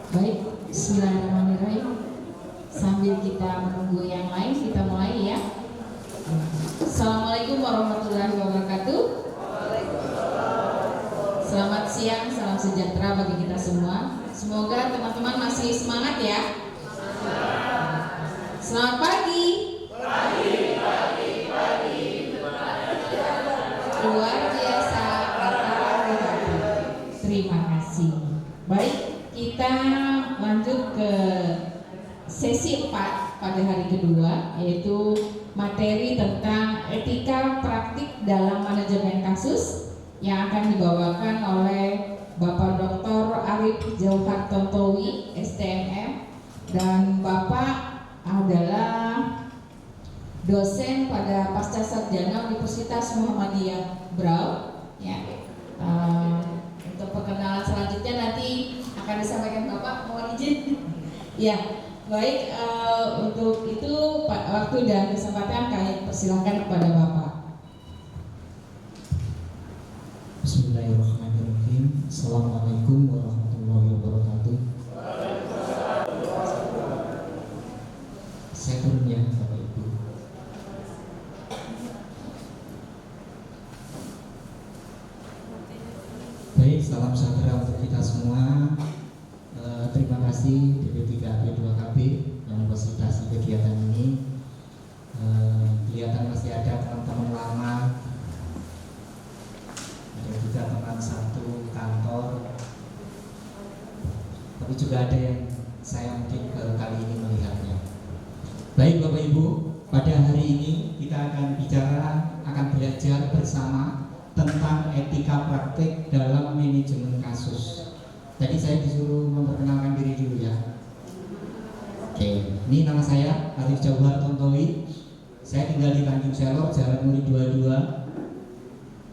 Baik, bismillahirrahmanirrahim. Sambil kita menunggu yang lain, kita mulai ya. Assalamualaikum warahmatullahi wabarakatuh. Selamat siang, salam sejahtera bagi kita semua. Semoga teman-teman masih semangat ya. Selamat pagi. Luar biasa. Terima kasih. Baik, kita lanjut ke sesi 4 pada hari kedua, yaitu materi tentang etika praktik dalam manajemen kasus yang akan dibawakan oleh Bapak Dr. Arif Jauhar Tontowi, STMM, dan Bapak adalah dosen pada Pascasarjana Universitas Muhammadiyah Brau. Ya. Untuk perkenalan selanjutnya nanti akan disampaikan Bapak, mohon izin. Ya, baik, untuk itu waktu dan kesempatan kami persilakan kepada Bapak. Bismillahirrahmanirrahim. Assalamualaikum warahmatullahi wabarakatuh. Saya turun ya, Bapak Ibu. Baik, salam sejahtera untuk kita semua. Terima kasih DP3AP2KB yang memfasilitasi kegiatan ini. Kelihatan masih ada teman-teman lama, ada juga teman satu kantor, tapi juga ada yang saya mungkin kali ini melihatnya. Baik Bapak Ibu, pada hari ini kita akan belajar bersama tentang etika praktik dalam manajemen kasus. Tadi saya disuruh memperkenalkan diri dulu ya. Oke, ini nama saya Arif Jauhar Tontowi. Saya tinggal di Tanjung Selor, Jalan Muri 22.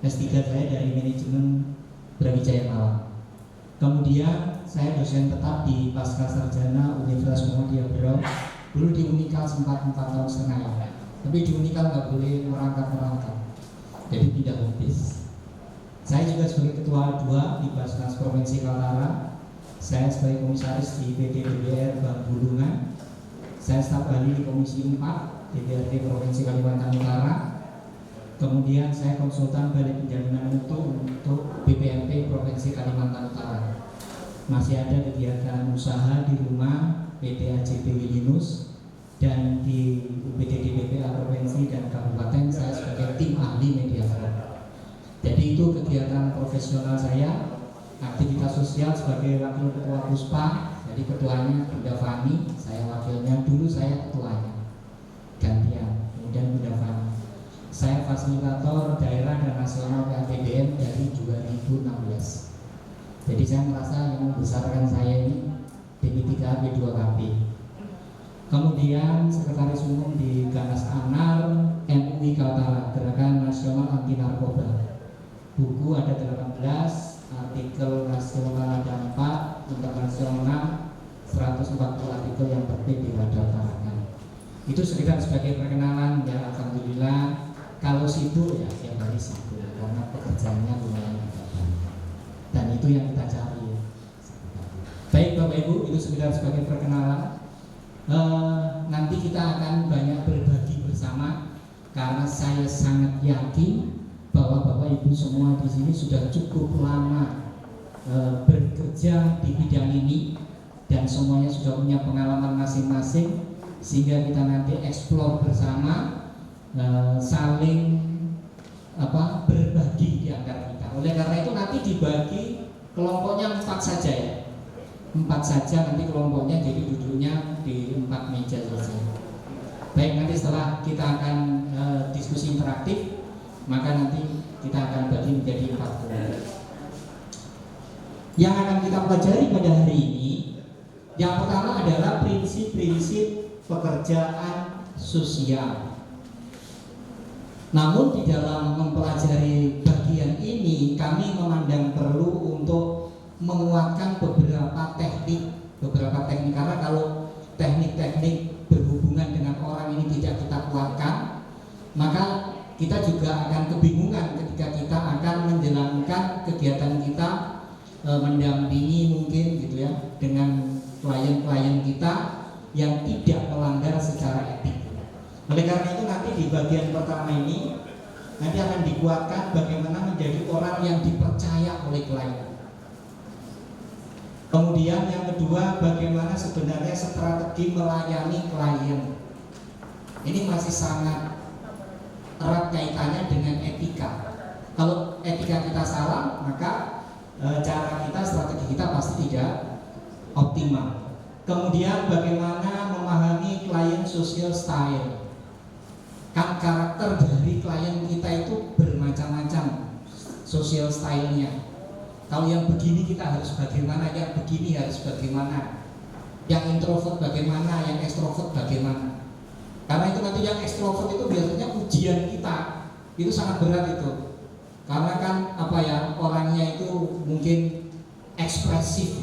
S3 saya dari manajemen Brawijaya Malang. Kemudian saya dosen tetap di Pascasarjana Universitas Muhammadiyah Brau. Dulu di Unikal sempat 4 tahun setengah ya. Tapi di Unikal nggak boleh merangkap, jadi pindah office. Saya juga sebagai ketua 2 di Basnas Provinsi Kaltara. Saya sebagai komisaris di PT DBR Bank Bulungan. Saya staf ahli di Komisi 4 DPRD Provinsi Kalimantan Utara. Kemudian saya konsultan Balai Penjaminan Mutu untuk BPMP Provinsi Kalimantan Utara. Masih ada kegiatan usaha di rumah PT AJP Wilinus, dan di UPTD BPA Provinsi dan Kabupaten saya sebagai tim ahli media fraud. Jadi itu kegiatan profesional saya. Aktivitas sosial sebagai wakil ketua Puspa, jadi ketuanya Bunda Fani, saya wakilnya. Dulu saya ketuanya, gantian, kemudian Bunda Fani. Saya fasilitator daerah dan nasional PATBM dari 2016. Jadi saya merasa yang membesarkan saya ini DP3AP2KB. Kemudian sekretaris umum di Ganas Anar MUI Kaltara, Gerakan Nasional Anti Narkoba. Buku ada 18, artikel nasional ada 4, internasional 140 artikel yang terbit di Wadah Karangan. Itu sekitar sebagai perkenalan ya. Alhamdulillah, kalau sibuk ya tiap hari sibuk karena pekerjaannya lumayan berat. Dan itu yang kita cari. Baik Bapak Ibu, itu sekedar sebagai perkenalan. Nanti kita akan sangat yakin bahwa Bapak Ibu semua di sini sudah cukup lama bekerja di bidang ini dan semuanya sudah punya pengalaman masing-masing, sehingga kita nanti eksplor bersama, saling berbagi di antara kita. Oleh karena itu nanti dibagi kelompoknya 4 saja ya, 4 saja nanti kelompoknya, jadi duduknya di 4 meja saja. Baik, nanti setelah kita akan diskusi interaktif, maka nanti kita akan bagi menjadi 4 kelompok. Yang akan kita pelajari pada hari ini, yang pertama adalah prinsip-prinsip pekerjaan sosial. Namun di dalam mempelajari bagian ini, kami memandang perlu untuk menguatkan beberapa teknik, karena kalau teknik-teknik berhubungan dengan orang ini tidak kita kuatkan, maka kita juga akan kebingungan ketika kita akan menjalankan kegiatan kita, mendampingi mungkin gitu ya, dengan klien-klien kita yang tidak melanggar secara etik. Oleh karena itu nanti di bagian pertama ini nanti akan dikuatkan bagaimana menjadi orang yang dipercaya oleh klien. Kemudian yang kedua, bagaimana sebenarnya strategi melayani klien. Ini masih sangat erat kaitannya dengan etika. Kalau etika kita salah, maka cara kita, strategi kita pasti tidak optimal. Kemudian bagaimana memahami klien social style. Kan karakter dari klien kita itu bermacam-macam social style-nya. Kalau yang begini kita harus bagaimana, yang begini harus bagaimana, yang introvert bagaimana, yang ekstrovert bagaimana. Karena itu nanti yang ekstrovert itu biasanya ujian kita itu sangat berat itu. Karena kan orangnya itu mungkin ekspresif.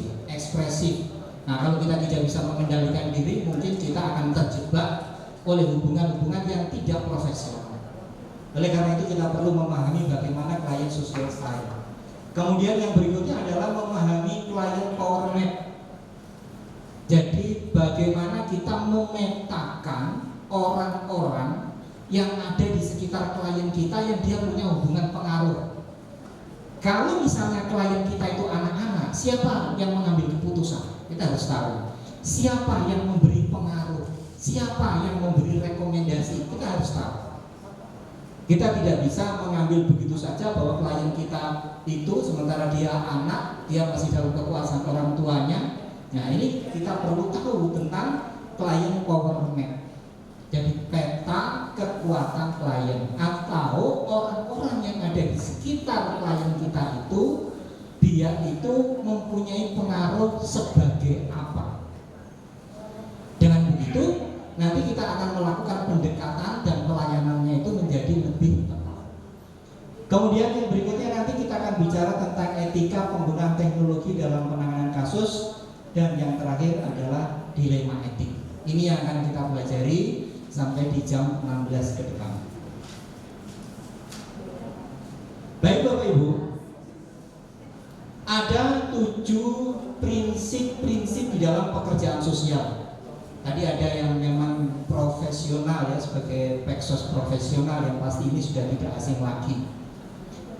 Nah, kalau kita tidak bisa mengendalikan diri, mungkin kita akan terjebak oleh hubungan-hubungan yang tidak profesional. Oleh karena itu kita perlu memahami bagaimana klien social style. Kemudian yang berikutnya adalah memahami klien power map. Jadi bagaimana kita memetakan orang-orang yang ada di sekitar klien kita yang dia punya hubungan pengaruh. Kalau misalnya klien kita itu anak-anak, siapa yang mengambil keputusan? Kita harus tahu. Siapa yang memberi pengaruh? Siapa yang memberi rekomendasi? Kita harus tahu. Kita tidak bisa mengambil begitu saja bahwa klien kita itu sementara dia anak, dia masih dalam kekuasaan orang tuanya. Nah, ini kita perlu tahu tentang klien power map. Jadi peta kekuatan klien atau orang-orang yang ada di sekitar klien kita itu, dia itu mempunyai pengaruh sebagai apa. Dengan begitu nanti kita akan melakukan pendekatan dan pelayanannya itu menjadi lebih tepat. Kemudian yang berikutnya nanti kita akan bicara tentang etika penggunaan teknologi dalam penanganan kasus, dan yang terakhir adalah dilema etik. Ini yang akan kita pelajari sampai di jam 16 ke depan. Baik Bapak Ibu, ada 7 prinsip-prinsip di dalam pekerjaan sosial. Tadi ada yang memang profesional ya, sebagai peksos profesional yang pasti ini sudah tidak asing lagi.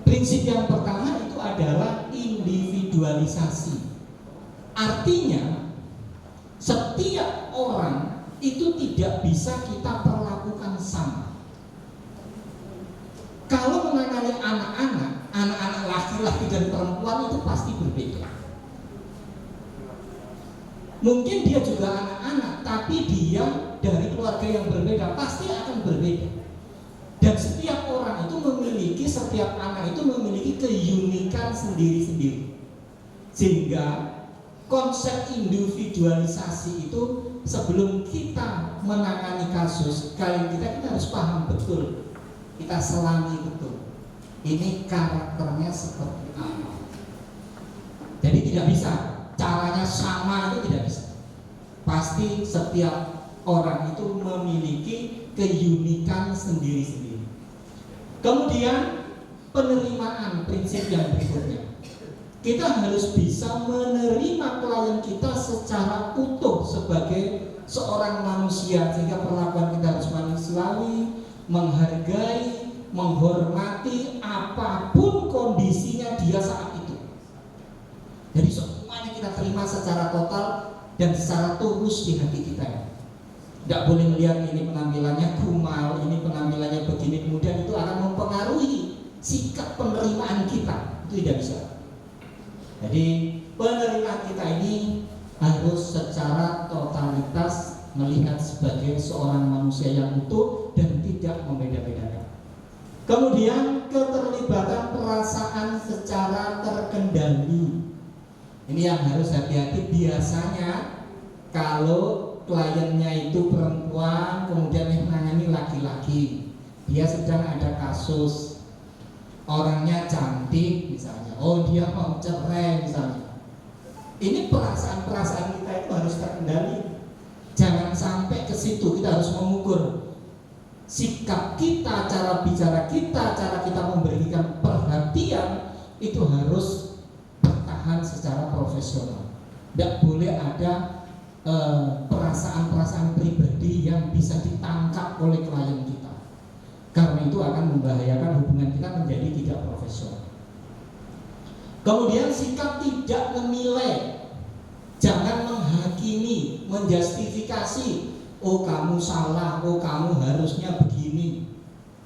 Prinsip yang pertama itu adalah individualisasi. Artinya setiap orang itu tidak bisa kita perlakukan sama. Kalau menangani anak-anak laki-laki dan perempuan itu pasti berbeda. Mungkin dia juga anak-anak, tapi dia dari keluarga yang berbeda, pasti akan berbeda. Dan setiap orang itu memiliki, setiap anak itu memiliki keunikan sendiri-sendiri. Sehingga konsep individualisasi itu sebelum kita menangani kasus klien kita harus paham betul, kita selami betul. Ini karakternya seperti apa. Jadi tidak bisa caranya sama, itu tidak bisa. Pasti setiap orang itu memiliki keunikan sendiri-sendiri. Kemudian penerimaan, prinsip yang berikutnya. Kita harus bisa menerima klien kita secara utuh sebagai seorang manusia, sehingga perlakuan kita harus manusiawi, menghargai, menghormati apapun kondisinya dia saat itu. Jadi semuanya kita terima secara total dan secara tulus di hati kita. Tidak boleh melihat ini penampilannya kumal, ini penampilannya begini, kemudian itu akan mempengaruhi sikap penerimaan kita. Itu tidak bisa. Jadi penerimaan kita ini harus secara totalitas melihat sebagai seorang manusia yang utuh dan tidak membeda-bedakan. Kemudian keterlibatan perasaan secara terkendali. Ini yang harus hati-hati. Biasanya kalau kliennya itu perempuan, kemudian yang menangani laki-laki, dia sedang ada kasus, orangnya cantik misalnya, oh dia mau cerai misalnya. Ini perasaan-perasaan kita itu harus terkendali. Jangan sampai ke situ. Kita harus mengukur sikap kita, cara bicara kita, cara kita memberikan perhatian itu harus bertahan secara profesional. Tidak boleh ada perasaan-perasaan pribadi yang bisa ditangkap oleh klien kita, karena itu akan membahayakan hubungan kita menjadi tidak profesional. Kemudian sikap tidak menilai, jangan menghakimi, menjustifikasi, oh kamu salah, oh kamu harusnya begini.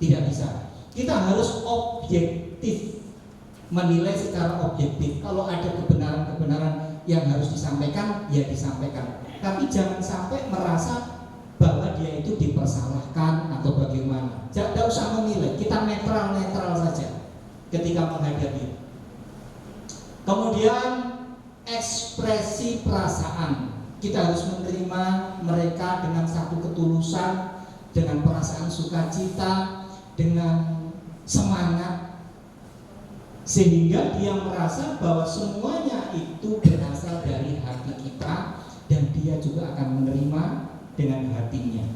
Tidak bisa. Kita harus objektif, menilai secara objektif. Kalau ada kebenaran-kebenaran yang harus disampaikan, ya disampaikan. Tapi jangan sampai merasa bahwa dia itu dipersalahkan atau bagaimana. Tidak usah menilai, kita netral-netral saja ketika menghadapi. Kemudian ekspresi perasaan, kita harus menerima mereka dengan satu ketulusan, dengan perasaan sukacita, dengan semangat, sehingga dia merasa bahwa semuanya itu berasal dari hati kita dan dia juga akan menerima dengan hatinya.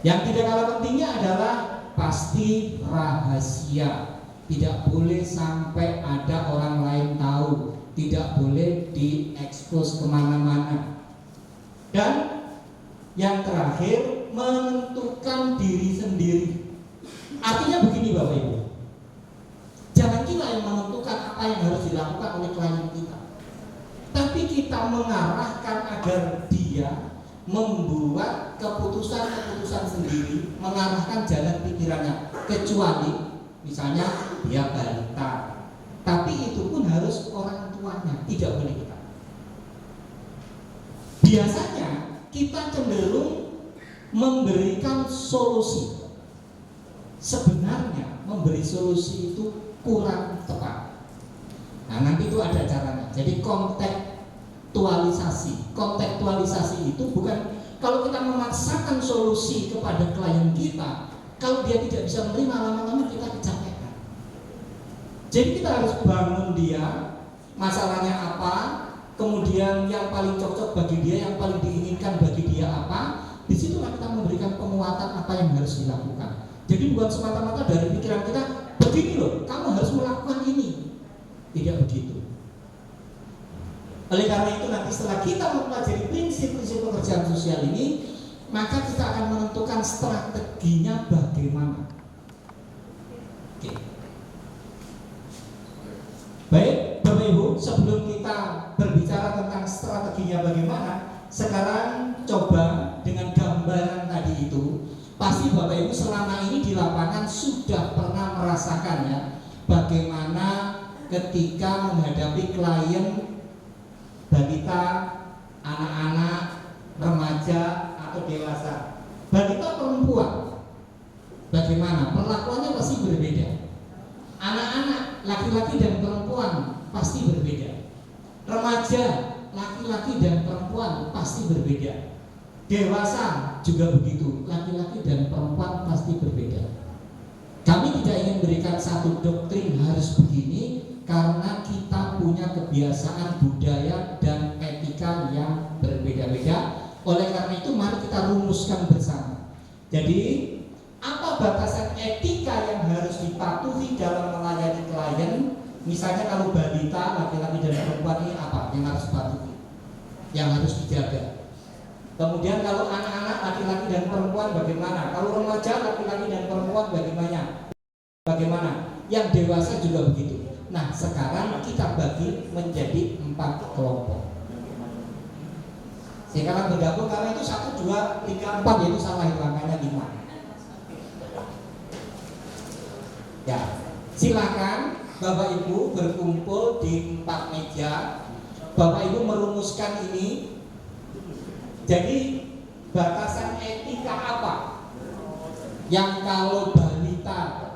Yang tidak kalah pentingnya adalah pasti rahasia. Tidak boleh sampai ada orang lain tahu, tidak boleh diekspos kemana-mana. Dan yang terakhir, menentukan diri sendiri. Artinya begini Bapak Ibu, jangan kita yang menentukan apa yang harus dilakukan oleh klien kita, tapi kita mengarahkan agar dia membuat keputusan-keputusan sendiri, mengarahkan jalan pikirannya. Kecuali misalnya dia balita, tapi itu pun harus orang tuanya, tidak boleh kita. Biasanya kita cenderung memberikan solusi. Sebenarnya memberi solusi itu kurang tepat. Nah, nanti itu ada caranya. Jadi kontekstualisasi itu bukan kalau kita memaksakan solusi kepada klien kita, kalau dia tidak bisa menerima, lama-lama kita kecapean. Jadi kita harus bangun dia, masalahnya apa, kemudian yang paling cocok bagi dia, yang paling diinginkan bagi dia apa. Disitulah kita memberikan penguatan apa yang harus dilakukan. Jadi bukan semata-mata dari pikiran kita, begini loh, kamu harus melakukan ini. Tidak begitu. Oleh karena itu nanti setelah kita mempelajari prinsip-prinsip pekerjaan sosial ini, maka kita akan menentukan strateginya bagaimana. Oke. Baik, Bapak Ibu, sebelum kita berbicara tentang strateginya bagaimana, sekarang coba dengan gambaran tadi itu, pasti Bapak Ibu selama ini di lapangan sudah pernah merasakan ya, bagaimana ketika menghadapi klien balita, anak-anak, remaja atau dewasa. Balita perempuan, bagaimana? Perlakuannya pasti berbeda. Anak-anak, laki-laki dan perempuan pasti berbeda. Remaja, laki-laki dan perempuan pasti berbeda. Dewasa juga begitu, laki-laki dan perempuan pasti berbeda. Kami tidak ingin berikan satu doktrin harus begini, karena kita punya kebiasaan budaya dan etika yang berbeda-beda. Oleh karena itu mari kita rumuskan bersama. Jadi apa batasan etika yang harus dipatuhi dalam melayani klien? Misalnya kalau balita, laki-laki dan perempuan ini apa yang harus dipatuhi, yang harus dijaga? Kemudian kalau anak-anak, laki-laki dan perempuan bagaimana? Kalau remaja, laki-laki dan perempuan bagaimana? Bagaimana? Yang dewasa juga begitu. Nah, sekarang kita bagi menjadi 4 kelompok. Sekarang bergabung karena itu 1, 2, 3, 4 yaitu salah itu angkanya 5. Ya, silakan Bapak Ibu berkumpul di 4 meja. Bapak Ibu merumuskan ini. Jadi batasan etika apa yang kalau balita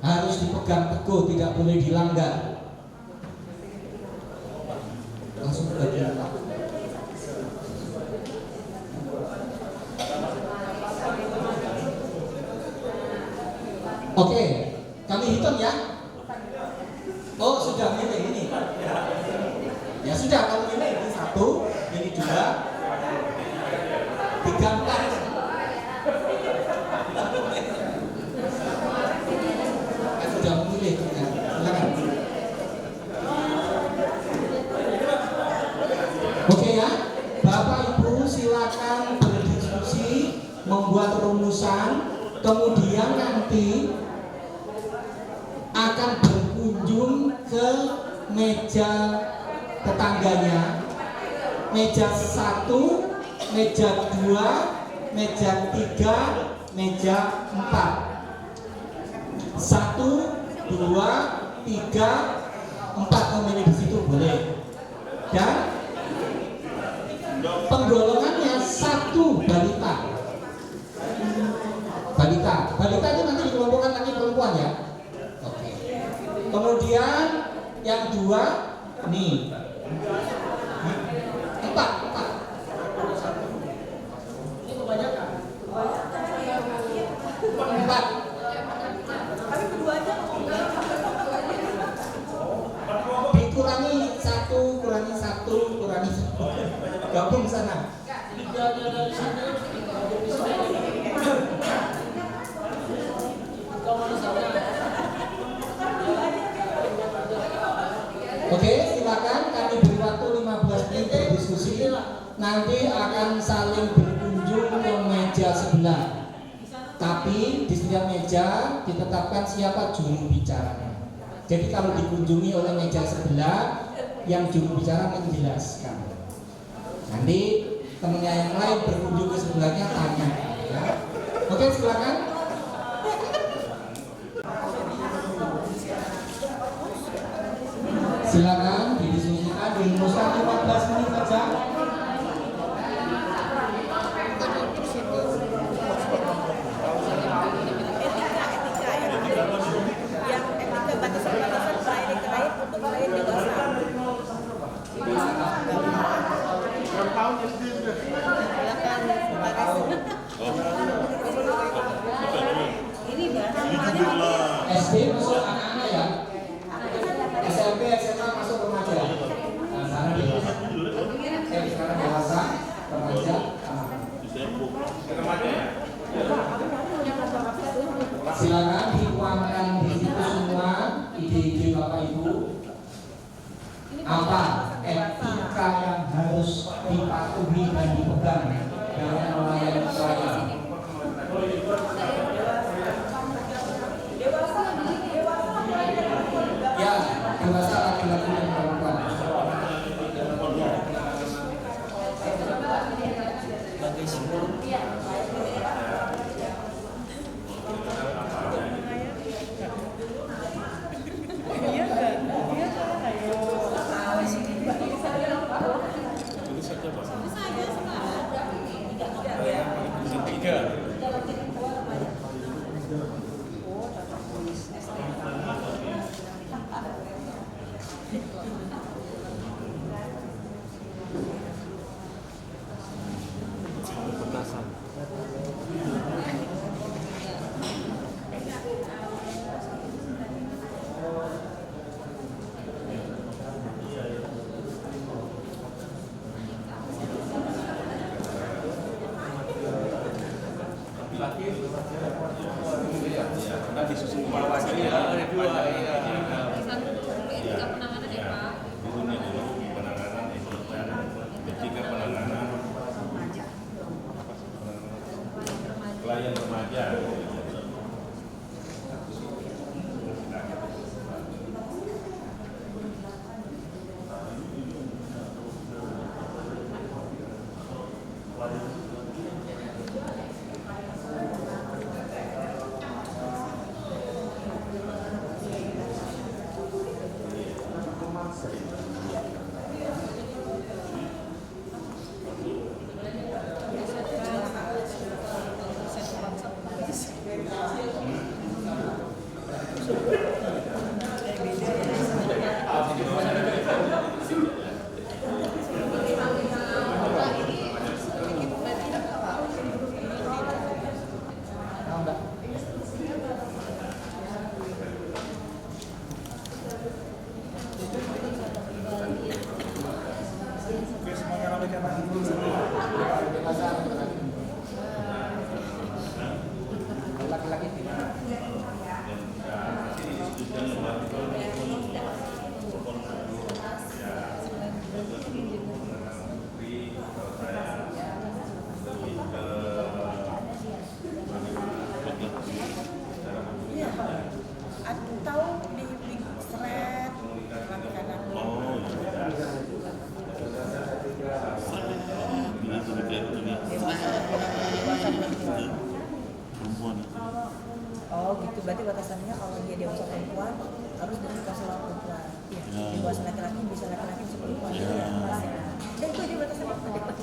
harus dipegang teguh, tidak boleh dilanggar? Langsung ke balita. Oke, kami hitung ya. Oh, sudah milih ini. Ya sudah, kalau milih ini 1, ini 2, 3, 4. Sudah memilih ya. Silakan. Oke ya, Bapak Ibu silakan berdiskusi, membuat rumusan, kemudian nanti akan berkunjung ke meja tetangganya, meja 1, meja 2, meja 3, meja 4. 1, 2, 3, 4 memilih di situ boleh. Dan penggolongannya 1 balita. Balita itu nanti dikelompokkan lagi perempuan ya. Oke. Kemudian yang 2 nih. 4. Ini kebanyakan. 4. Tapi kedua aja. Dikurangi 1, kurangi 1, kurangi 1. Gabung ke sana. Dari sana. Oke, silakan kami beri waktu 15 menit berdiskusi. Nanti akan saling berkunjung ke meja sebelah. Tapi di setiap meja ditetapkan siapa juru bicaranya. Jadi kalau dikunjungi oleh meja sebelah, yang juru bicara menjelaskan. Nanti temennya yang lain berkunjung ke sebelahnya tanya. Ya. Oke, silakan. Silakan didiskusikan, dirumuskan 15 menit saja. SD masuk anak-anak ya. SMP, SMA masuk remaja. Nah, sana di sekarang dewasa, remaja, silakan dituangkan di situ semua ide-ide Bapak Ibu. Apa etika yang harus dipatuhi dan dipegang dalam melayani klien? Ya, dewasa laki-laki dan perempuan. Atau di big thread latihan aku. Oh gitu, berarti batasannya kalau dia dewasa perempuan harus dengan kasual perempuan. Iya. Dewasa laki-laki bisa laki-laki bisa perempuan. Iya. Dan itu dia batasannya apa?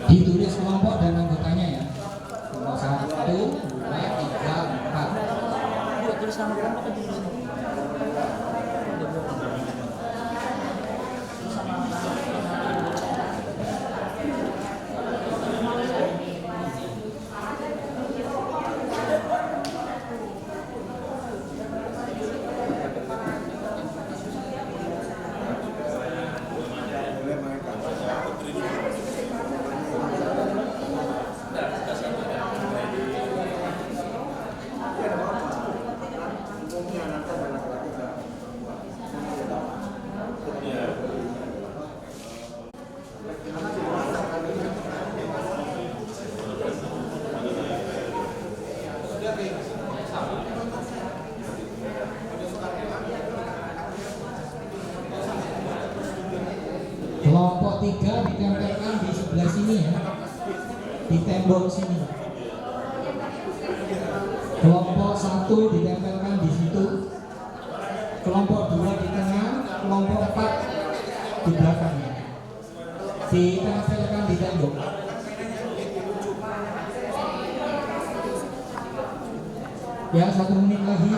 Ditulis kelompok dan anggotanya ya. 1, 2, 3, 4. Tulis nama kelompok aja di sini. Kelompok 3 ditempelkan di sebelah sini ya, di tembok sini. Kelompok 1 ditempelkan di situ. Kelompok 2 di tengah, kelompok 4 di belakangnya. Ditempelkan di tembok. Ya, 1 menit lagi.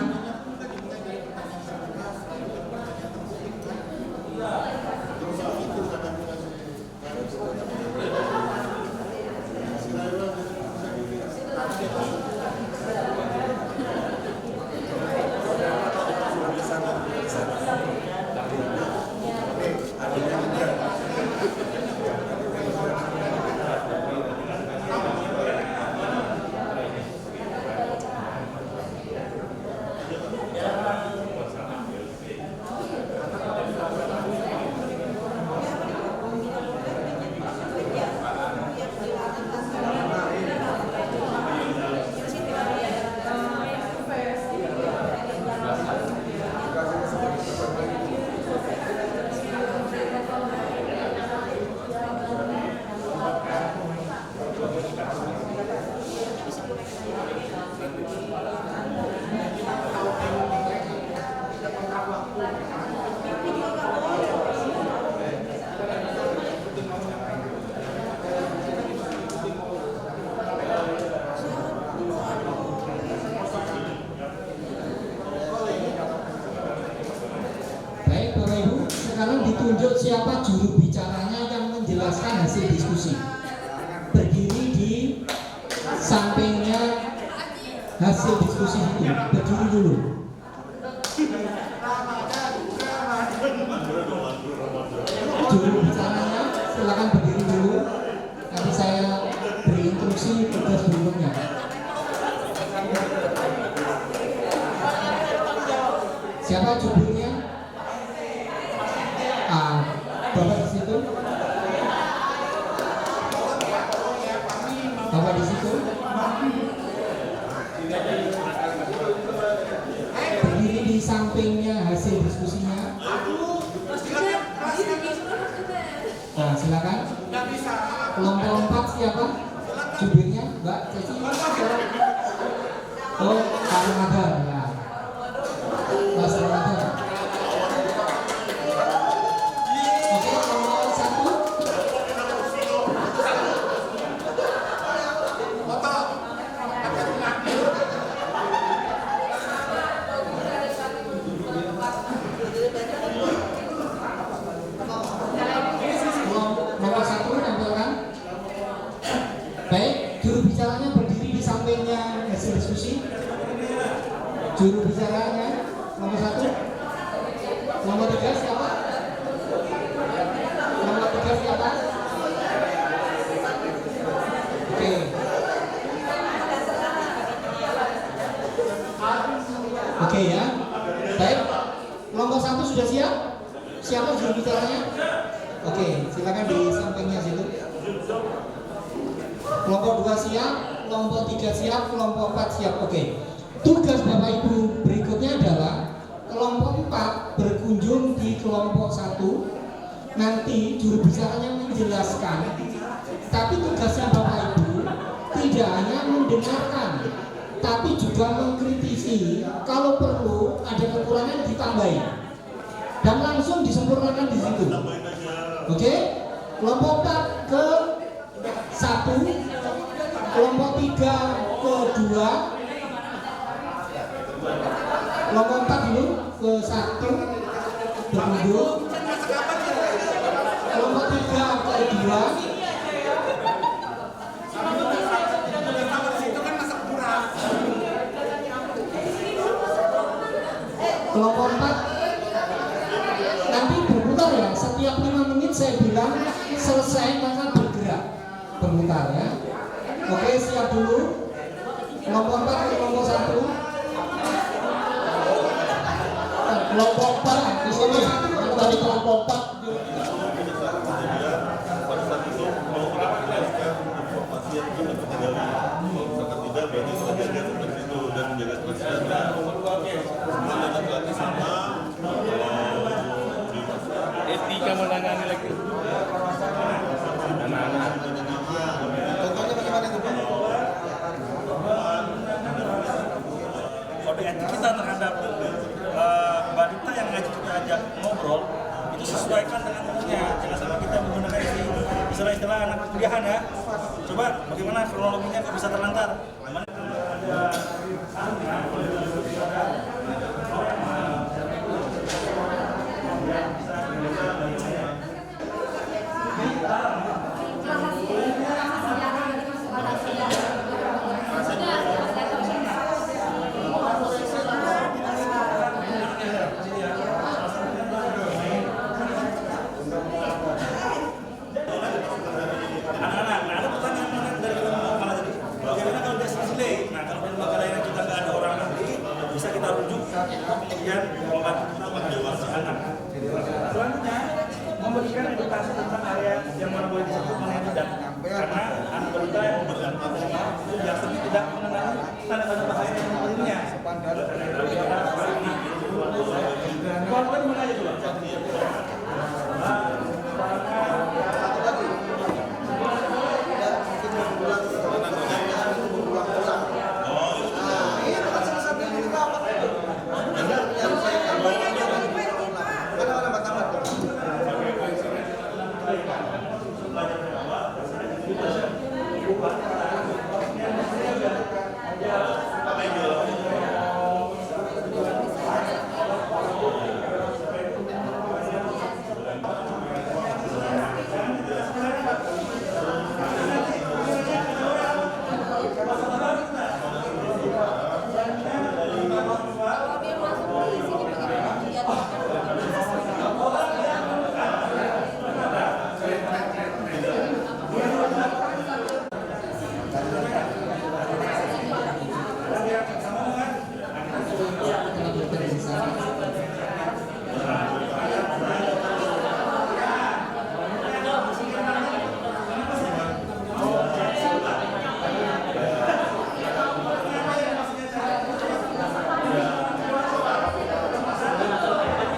Sekarang ditunjuk siapa juru bicaranya yang menjelaskan hasil diskusi. Berdiri di sampingnya hasil diskusi itu. Berdiri dulu. Juru bicaranya silakan berdiri dulu. Nanti saya beri instruksi tugas berikutnya. Siapa judulnya? Bapak di situ. Bapak di situ. Berdiri di sampingnya hasil diskusinya. Nah, silakan. Kelompok 4 siapa? Jubirnya Mbak Ceci. Oh, Pak Ramadan ya. Mas Ramadan. Oke, nomor 1. Nomor 1 tampilkan. Baik, juru bicaranya berdiri di sampingnya hasil diskusi. Juru bicaranya nomor 1. Nomor 3 siapa? Nomor 3 siapa? Oke. Oke ya. Baik. Kelompok 1 sudah siap? Siapa juru bicaranya? Oke, silakan di sampingnya situ. Kelompok 2 siap, kelompok 3 siap, kelompok 4 siap. Oke. Tugas Bapak Ibu berikutnya adalah kelompok 4 berkunjung di kelompok 1. Nanti juru bicaranya menjelaskan. Tapi tugasnya Bapak Ibu tidak hanya mendengarkan, tapi juga mengkritisi. Kalau perlu ada kekurangan ditambahi dan langsung disempurnakan di situ. Oke? Kelompok 4 ke 1, kelompok 3 ke 2, kelompok 4 dulu ke 1 berkunjung, kelompok 3 ke 2, kelompok 4 nanti berputar ya. Setiap 5 menit saya bilang selesai maka bergerak berputar ya. Oke, siap dulu. Kelompok 4 ke kelompok 1. Kelompok 4 di sini. Yang tadi kelompok 4 pada saat itu mau menjelaskan informasi yang sudah terjadi. Misalkan tidak, berarti sebagiannya seperti itu dan menjaga kebersihannya. Semua laki-laki sama. Etika menangani lagi. Anak-anak. Contohnya bagaimana itu Pak? Kode etik kita terhadap wanita yang ngajak kita ajak ngobrol itu sesuaikan dengan umurnya. Jangan sampai kita menggunakan istilah-istilah anak kuliahan ya. Coba bagaimana kronologinya kok bisa terlantar? Kemudian membantu kita mendewasa anak. Selanjutnya memberikan edukasi tentang area yang mana boleh disebut, mana yang tidak. Karena anak balita yang memberikan itu biasanya tidak mengenali tanda-tanda bahaya yang menurutnya. Kalau gimana aja dulu? Bukan